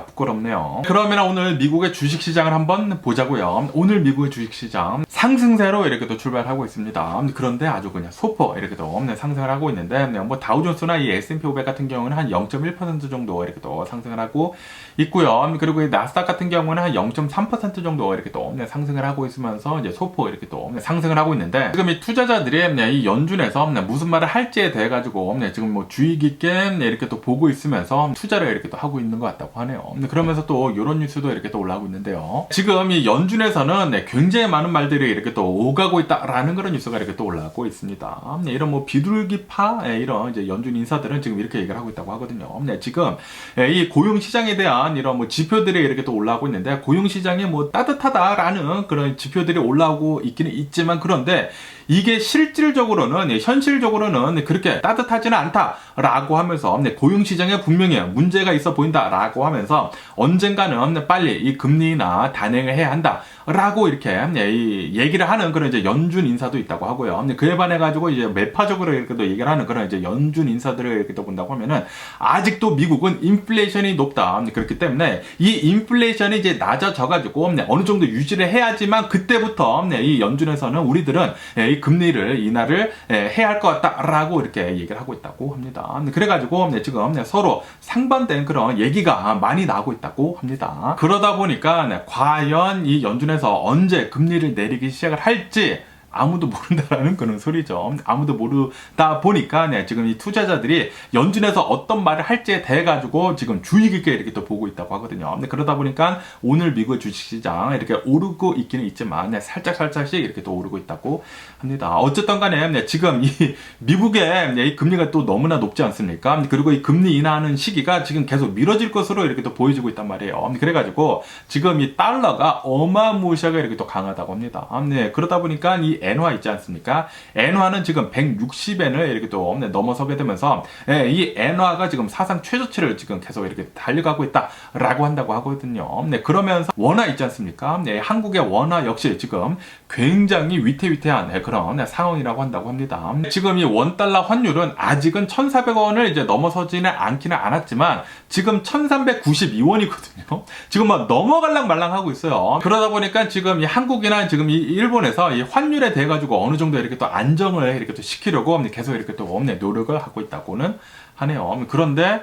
부끄럽네요. 그러면 오늘 미국의 주식시장을 한번 보자고요. 오늘 미국의 주식시장 상승세로 이렇게 또 출발하고 있습니다. 그런데 아주 그냥 소폭 이렇게 또 상승을 하고 있는데 뭐 다우존스나 이 S&P 500 같은 경우는 한 0.1% 정도 이렇게 또 상승을 하고 있고요. 그리고 이 나스닥 같은 경우는 한 0.3% 정도 이렇게 또 상승을 하고 있으면서 이제 소폭 이렇게 또 상승을 하고 있는데 지금 이 투자자들이 이 연준에서 무슨 말을 할지에 대해 가지고 지금 뭐 주의 깊게 이렇게 또 보고 있으면서 투자를 이렇게 또 하고 있는 것 같다고 하네요. 그러면서 또 이런 뉴스도 이렇게 또 올라오고 있는데요. 지금 이 연준에서는 굉장히 많은 말들이 이렇게 또 오가고 있다라는 그런 뉴스가 이렇게 또 올라오고 있습니다. 이런 뭐 비둘기파 이런 이제 연준 인사들은 지금 이렇게 얘기를 하고 있다고 하거든요. 지금 이 고용 시장에 대한 이런 뭐 지표들이 이렇게 또 올라오고 있는데 고용 시장이 뭐 따뜻하다라는 그런 지표들이 올라오고 있기는 있지만 그런데 이게 실질적으로는 현실적으로는 그렇게 따뜻하지는 않다라고 하면서 고용 시장에 분명히 문제가 있어 보인다라고 하면서 언젠가는 빨리 이 금리나 단행을 해야 한다라고 이렇게 얘기를 하는 그런 이제 연준 인사도 있다고 하고요. 그에 반해 가지고 이제 매파적으로 이렇게 또 얘기를 하는 그런 이제 연준 인사들을 이렇게 또 본다고 하면은 아직도 미국은 인플레이션이 높다. 그렇기 때문에 이 인플레이션이 이제 낮아져 가지고 어느 정도 유지를 해야지만 그때부터 이 연준에서는 우리들은 이 금리를 인하를 해야 할 것 같다라고 이렇게 얘기를 하고 있다고 합니다. 그래가지고 지금 서로 상반된 그런 얘기가 많이 나오고 있다고 합니다. 그러다 보니까 과연 이 연준에서 언제 금리를 내리기 시작을 할지 아무도 모른다라는 그런 소리죠. 아무도 모르다 보니까 지금 이 투자자들이 연준에서 어떤 말을 할지에 대해 가지고 지금 주의 깊게 이렇게 또 보고 있다고 하거든요. 그러다 보니까 오늘 미국 주식시장 이렇게 오르고 있기는 있지만 살짝씩 이렇게 또 오르고 있다고 합니다. 어쨌든 간에 지금 이 미국의 이 금리가 또 너무나 높지 않습니까? 그리고 이 금리 인하하는 시기가 지금 계속 미뤄질 것으로 이렇게 또 보여지고 있단 말이에요. 그래가지고 지금 이 달러가 어마무시하게 이렇게 또 강하다고 합니다. 그러다 보니까 이 엔화 있지 않습니까? 엔화는 지금 160엔을 이렇게 또 넘어서게 되면서 이 엔화가 지금 사상 최저치를 지금 계속 이렇게 달려가고 있다라고 한다고 하거든요. 그러면서 원화 있지 않습니까? 한국의 원화 역시 지금 굉장히 위태위태한 그런 상황이라고 한다고 합니다. 지금 이 원달러 환율은 아직은 1,400원을 이제 넘어서지는 않기는 않았지만 지금 1,392원이거든요. 지금 막 넘어갈랑 말랑 하고 있어요. 그러다 보니까 지금 이 한국이나 지금 이 일본에서 이 환율에 돼 가지고 어느 정도 이렇게 또 안정을 이렇게 또 시키려고 계속 이렇게 또 노력을 하고 있다고는 하네요. 그런데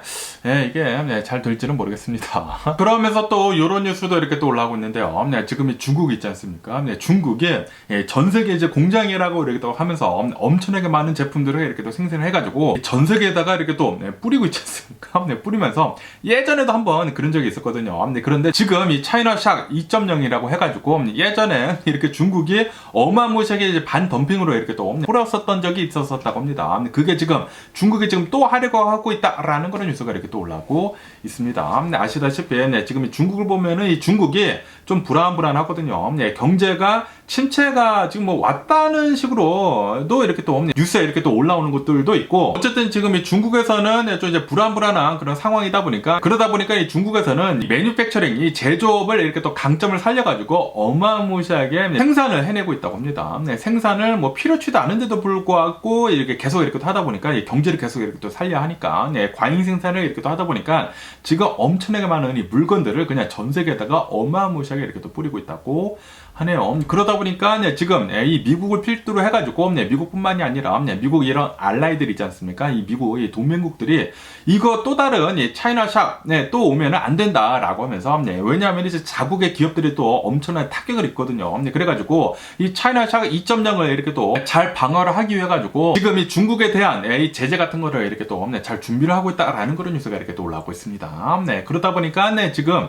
이게 잘 될지는 모르겠습니다. 그러면서 또 이런 뉴스도 이렇게 또 올라오고 있는데요. 지금 이 중국 있지 않습니까? 중국이 전 세계 이제 공장이라고 이렇게 또 하면서 엄청나게 많은 제품들을 이렇게 또 생산을 해가지고 전 세계에다가 이렇게 또 뿌리고 있지 않습니까? 뿌리면서 예전에도 한번 그런 적이 있었거든요. 그런데 지금 이 차이나샥 2.0이라고 해가지고 예전에 이렇게 중국이 어마무시하게 이제 반덤핑으로 이렇게 또 뿌렸었던 적이 있었다고 합니다. 그게 지금 중국이 지금 또 하려고 하고 있다라는 그런 뉴스가 이렇게 또 올라오고 있습니다. 아시다시피 지금 중국을 보면은 이 중국이 좀 불안하거든요. 경제가 침체가 지금 뭐 왔다는 식으로도 이렇게 또 뉴스에 이렇게 또 올라오는 것들도 있고, 어쨌든 지금 이 중국에서는 좀 이제 불안한 그런 상황이다 보니까, 그러다 보니까 이 중국에서는 이 매뉴팩처링, 이 제조업을 이렇게 또 강점을 살려가지고 어마무시하게 생산을 해내고 있다고 합니다. 생산을 뭐 필요치도 않은데도 불구하고 이렇게 계속 이렇게 또 하다 보니까 이 경제를 계속 이렇게 또 살려 하니까 과잉 생산을 이렇게 또 하다 보니까 지금 엄청나게 많은 이 물건들을 그냥 전 세계에다가 어마무시하게 이렇게 또 뿌리고 있다고 하네요. 그러다 보니까 지금 이 미국을 필두로 해가지고 미국뿐만이 아니라 미국 이런 알라이들 있지 않습니까? 이 미국 이 동맹국들이 이거 또 다른 이 차이나샵 또 오면은 안 된다라고 하면서 왜냐하면 이제 자국의 기업들이 또 엄청난 타격을 입거든요. 그래가지고 이 차이나샵 2.0을 이렇게 또 잘 방어를 하기 위해 가지고 지금 이 중국에 대한 이 제재 같은 거를 이렇게 또 잘 준비를 하고 있다라는 그런 뉴스가 이렇게 또 올라오고 있습니다. 그러다 보니까 지금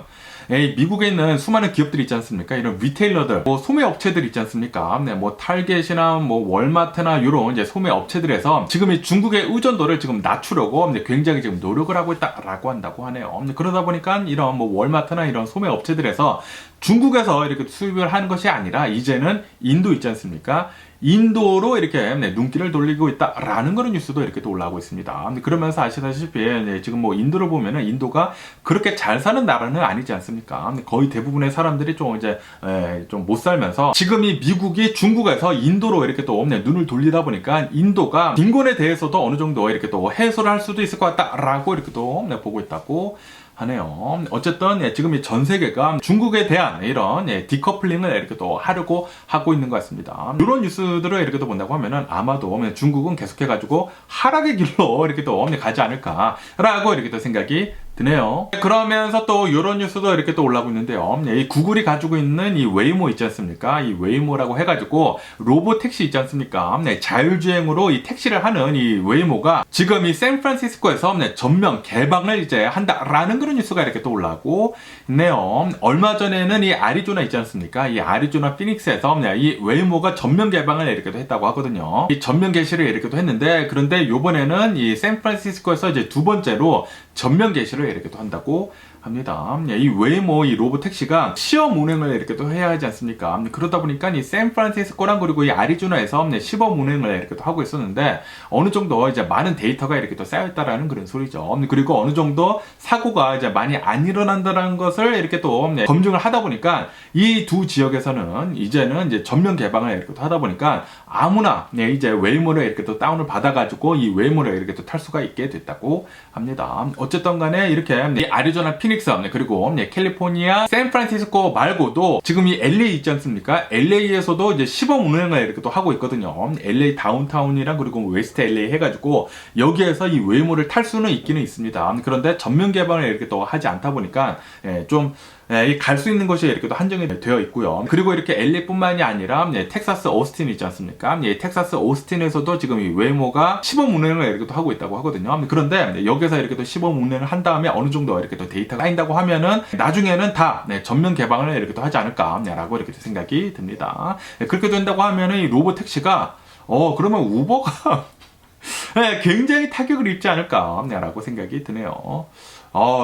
미국에 있는 수많은 기업들이 있지 않습니까? 이런 리테일러들, 뭐 소매 업체들 있지 않습니까? 뭐 탈겟이나 뭐 월마트나 이런 이제 소매 업체들에서 지금 이 중국의 의존도를 지금 낮추려고 굉장히 지금 노력을 하고 있다라고 한다고 하네요. 그러다 보니까 이런 뭐 월마트나 이런 소매 업체들에서 중국에서 이렇게 수입을 하는 것이 아니라 이제는 인도 있지 않습니까? 인도로 이렇게 눈길을 돌리고 있다라는 그런 뉴스도 이렇게 또 올라오고 있습니다. 그러면서 아시다시피 지금 뭐 인도를 보면은 인도가 그렇게 잘 사는 나라는 아니지 않습니까? 거의 대부분의 사람들이 좀 이제 좀 못 살면서 지금 이 미국이 중국에서 인도로 이렇게 또 눈을 돌리다 보니까 인도가 빈곤에 대해서도 어느 정도 이렇게 또 해소를 할 수도 있을 것 같다라고 이렇게 또 보고 있다고 하네요. 어쨌든 지금 이 전 세계가 중국에 대한 이런 디커플링을 이렇게 또 하려고 하고 있는 것 같습니다. 이런 뉴스들을 이렇게 또 본다고 하면은 아마도 중국은 계속해가지고 하락의 길로 이렇게 또 가지 않을까라고 이렇게 또 생각이 드네요. 그러면서 또 이런 뉴스도 이렇게 또 올라오고 있는데요. 이 구글이 가지고 있는 이 웨이모 있지 않습니까? 이 웨이모라고 해가지고 로봇 택시 있지 않습니까? 자율주행으로 이 택시를 하는 이 웨이모가 지금 이 샌프란시스코에서 전면 개방을 이제 한다라는 그런 뉴스가 이렇게 또 올라오고 있네요. 얼마 전에는 이 아리조나 있지 않습니까? 이 아리조나 피닉스에서 이 웨이모가 전면 개방을 이렇게 또 했다고 하거든요. 이 전면 개시를 이렇게 또 했는데, 그런데 요번에는 이 샌프란시스코에서 이제 두 번째로 전면 개시를 이렇게 또 한다고 합니다. 이 웨이모 이 로봇 택시가 시험 운행을 이렇게 또 해야 하지 않습니까? 그러다 보니까 이 샌프란시스코랑 그리고 이 아리조나에서 시범 운행을 이렇게 또 하고 있었는데 어느 정도 이제 많은 데이터가 이렇게 또 쌓였다라는 그런 소리죠. 그리고 어느 정도 사고가 이제 많이 안 일어난다는 것을 이렇게 또 검증을 하다 보니까 이 두 지역에서는 이제는 이제 전면 개방을 이렇게 또 하다 보니까 아무나 이제 웨이모를 이렇게 또 다운을 받아가지고 이 웨이모를 이렇게 또 탈 수가 있게 됐다고 합니다. 어쨌든 간에 이렇게 이 아리조나 피닉스 그리고 캘리포니아 샌프란시스코 말고도 지금 이 LA 있지 않습니까? LA에서도 이제 시범 운행을 이렇게 또 하고 있거든요. LA 다운타운이랑 그리고 웨스트 LA 해가지고 여기에서 이 웨이모를 탈 수는 있기는 있습니다. 그런데 전면 개방을 이렇게 또 하지 않다 보니까 좀 갈 수 있는 것이 이렇게 또 한정이 되어 있고요. 그리고 이렇게 LA뿐만이 아니라 텍사스 오스틴 있지 않습니까? 텍사스 오스틴에서도 지금 이 웨이모가 시범 운행을 이렇게 또 하고 있다고 하거든요. 그런데 여기서 이렇게 또 시범 운행을 한 다음에 어느 정도 이렇게 또 데이터가 쌓인다고 하면은 나중에는 다 전면 개방을 이렇게 또 하지 않을까라고 이렇게 생각이 듭니다. 그렇게 된다고 하면은 이 로봇 택시가 그러면 우버가 굉장히 타격을 입지 않을까라고 생각이 드네요.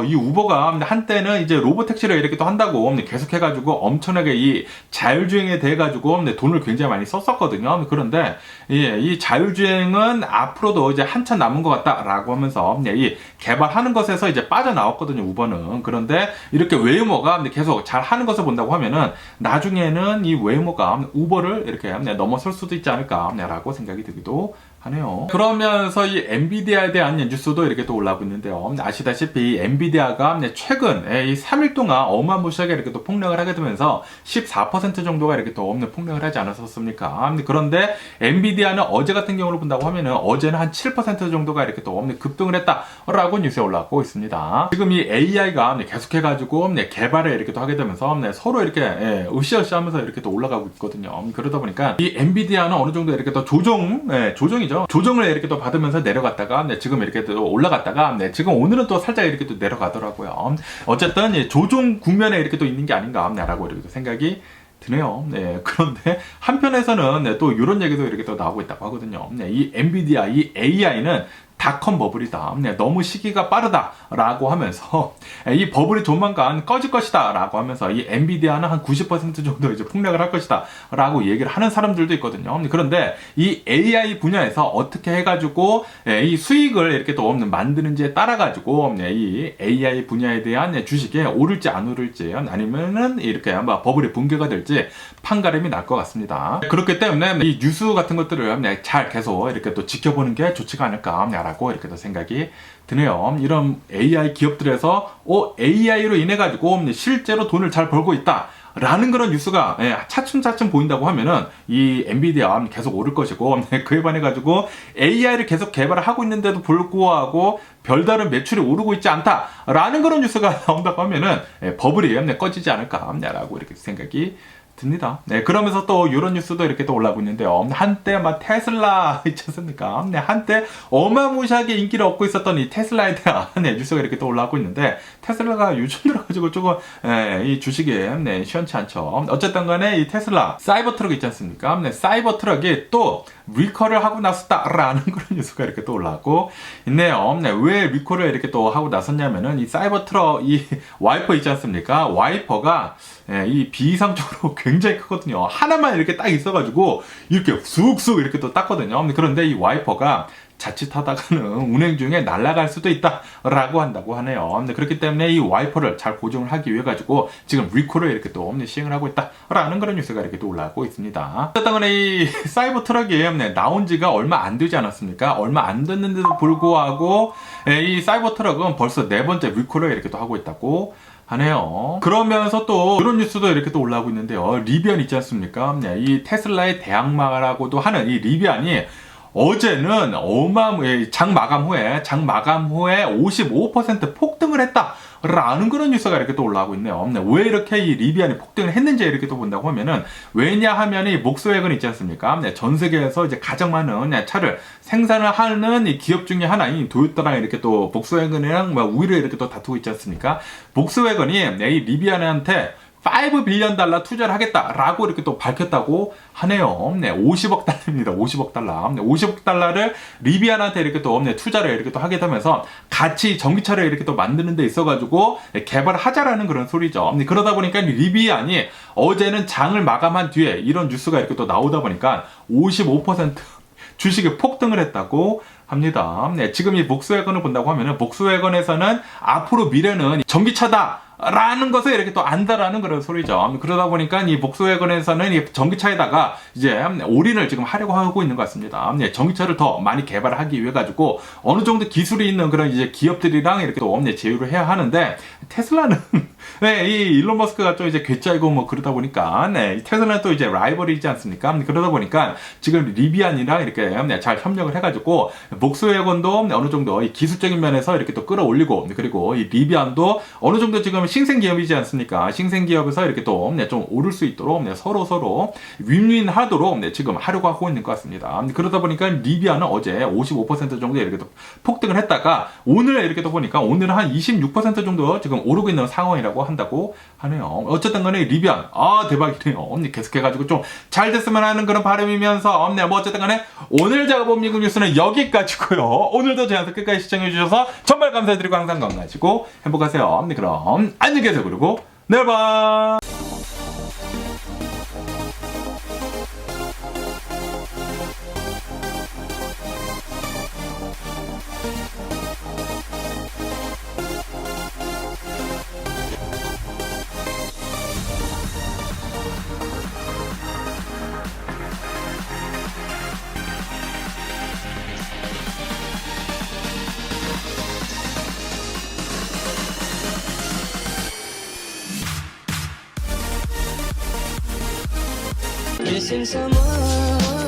이 우버가 한때는 이제 로봇 택시를 이렇게 또 한다고 계속 해가지고 엄청나게 이 자율주행에 대해 가지고 돈을 굉장히 많이 썼었거든요. 그런데 이 자율주행은 앞으로도 이제 한참 남은 것 같다라고 하면서 이 개발하는 것에서 이제 빠져나왔거든요, 우버는. 그런데 이렇게 웨이모가 계속 잘 하는 것을 본다고 하면은 나중에는 이 웨이모가 우버를 이렇게 넘어설 수도 있지 않을까라고 생각이 들기도 하네요. 그러면서 이 엔비디아에 대한 뉴스도 이렇게 또 올라오고 있는데요. 아시다시피 엔비디아가 최근 이 3일 동안 어마무시하게 이렇게 또 폭락을 하게 되면서 14% 정도가 이렇게 또 없는 폭락을 하지 않았었습니까? 그런데 엔비디아는 어제 같은 경우로 본다고 하면은 어제는 한 7% 정도가 이렇게 또 없는 급등을 했다라고 뉴스에 올라오고 있습니다. 지금 이 AI가 계속해가지고 개발을 이렇게 또 하게 되면서 서로 이렇게 으쌰으쌰하면서 이렇게 또 올라가고 있거든요. 그러다 보니까 이 엔비디아는 어느 정도 이렇게 또 조정을 이렇게 또 받으면서 내려갔다가 지금 이렇게 또 올라갔다가 지금 오늘은 또 살짝 이렇게 또 내려가더라고요. 어쨌든 조정 국면에 이렇게 또 있는 게 아닌가라고 이렇게 생각이 드네요. 그런데 한편에서는 또 이런 얘기도 이렇게 또 나오고 있다고 하거든요. 이 엔비디아, 이 AI는 닷컴 버블이다. 너무 시기가 빠르다라고 하면서 이 버블이 조만간 꺼질 것이다라고 하면서 이 엔비디아는 한 90% 정도 이제 폭락을 할 것이다라고 얘기를 하는 사람들도 있거든요. 그런데 이 AI 분야에서 어떻게 해가지고 이 수익을 이렇게 또 만드는지에 따라 가지고 이 AI 분야에 대한 주식이 오를지 안 오를지 아니면은 이렇게 아마 버블이 붕괴가 될지 판가름이 날 것 같습니다. 그렇기 때문에 이 뉴스 같은 것들을 잘 계속 이렇게 또 지켜보는 게 좋지가 않을까. 라고 이렇게 또 생각이 드네요. 이런 AI 기업들에서 AI로 인해 가지고 실제로 돈을 잘 벌고 있다. 라는 그런 뉴스가 차츰차츰 보인다고 하면은 이 엔비디아 계속 오를 것이고 그에 반해 가지고 AI를 계속 개발을 하고 있는데도 불구하고 별다른 매출이 오르고 있지 않다라는 그런 뉴스가 나온다고 하면은 버블이 꺼지지 않을까라고 이렇게 생각이 듭니다. 그러면서 또 이런 뉴스도 이렇게 또 올라오고 있는데요. 한때 막 테슬라 있지 않습니까? 한때 어마무시하게 인기를 얻고 있었던 이 테슬라에 대한 뉴스가 이렇게 또 올라오고 있는데 테슬라가 요즘 들어가지고 조금 이 주식이 시원치 않죠. 어쨌든 간에 이 테슬라 사이버 트럭 있지 않습니까? 사이버 트럭이 또 리커를 하고 나섰다라는 그런 뉴스가 이렇게 또 올라오고 있네요. 왜 리커를 이렇게 또 하고 나섰냐면은 이 사이버 트럭 이 와이퍼 있지 않습니까? 와이퍼가 이 비이상적으로 굉장히 크거든요. 하나만 이렇게 딱 있어가지고 이렇게 쑥쑥 이렇게 또 땄거든요. 그런데 이 와이퍼가 자칫하다가는 운행 중에 날아갈 수도 있다라고 한다고 하네요. 그렇기 때문에 이 와이퍼를 잘 고정을 하기 위해 가지고 지금 리콜을 이렇게 또 시행을 하고 있다라는 그런 뉴스가 이렇게 또 올라오고 있습니다. 어쨌든 이 사이버 트럭이 나온 지가 얼마 안 되지 않았습니까? 얼마 안 됐는데도 불구하고 이 사이버 트럭은 벌써 4번째 리콜을 이렇게 또 하고 있다고 하네요. 그러면서 또 이런 뉴스도 이렇게 또 올라오고 있는데요. 리비안 있지 않습니까? 이 테슬라의 대항마라고도 하는 이 리비안이 어제는 장 마감 후에 55% 폭등을 했다라는 그런 뉴스가 이렇게 또 올라오고 있네요. 왜 이렇게 이 리비안이 폭등을 했는지 이렇게 또 본다고 하면은 왜냐하면 이 목소웨건 있지 않습니까? 전 세계에서 이제 가장 많은 차를 생산을 하는 이 기업 중에 하나인 도요타랑 이렇게 또 목소웨건이랑 우위를 이렇게 또 다투고 있지 않습니까? 목소웨건이 이 리비안한테 $5 빌리언 투자를 하겠다라고 이렇게 또 밝혔다고 하네요. 50억 달러입니다. 50억 달러. 50억 달러를 리비안한테 이렇게 또 투자를 이렇게 또 하게 되면서 같이 전기차를 이렇게 또 만드는 데 있어가지고 개발을 하자라는 그런 소리죠. 그러다 보니까 리비안이 어제는 장을 마감한 뒤에 이런 뉴스가 이렇게 또 나오다 보니까 55% 주식이 폭등을 했다고 합니다. 지금 이 복스웨건을 본다고 하면은 복스웨건에서는 앞으로 미래는 전기차다. 라는 것을 이렇게 또 안다라는 그런 소리죠. 그러다 보니까 이 복스웨건에서는 이 전기차에다가 이제 올인을 지금 하려고 하고 있는 것 같습니다. 전기차를 더 많이 개발하기 위해 가지고 어느 정도 기술이 있는 그런 이제 기업들이랑 이렇게 또 제휴를 해야 하는데 테슬라는 이 일론 머스크가 또 이제 괴짜이고 그러다 보니까 테슬라는 또 이제 라이벌이지 않습니까? 그러다 보니까 지금 리비안이랑 이렇게 잘 협력을 해가지고 복스웨건도 어느 정도 이 기술적인 면에서 이렇게 또 끌어올리고 그리고 이 리비안도 어느 정도 지금 신생기업이지 않습니까? 신생기업에서 이렇게 또 좀 오를 수 있도록 서로 윈윈하도록 지금 하려고 하고 있는 것 같습니다. 그러다 보니까 리비아는 어제 55% 정도 이렇게 또 폭등을 했다가 오늘 이렇게 또 보니까 오늘은 한 26% 정도 지금 오르고 있는 상황이라고 한다고 하네요. 어쨌든 간에 리비안 대박이네요. 계속해가지고 좀 잘 됐으면 하는 그런 바람이면서 어쨌든 간에 오늘 작업업 미국 뉴스는 여기까지고요. 오늘도 제 영상 끝까지 시청해주셔서 정말 감사드리고 항상 건강하시고 행복하세요. 그럼 안녕히 계세요. 그리고 내일 봐. missing someone.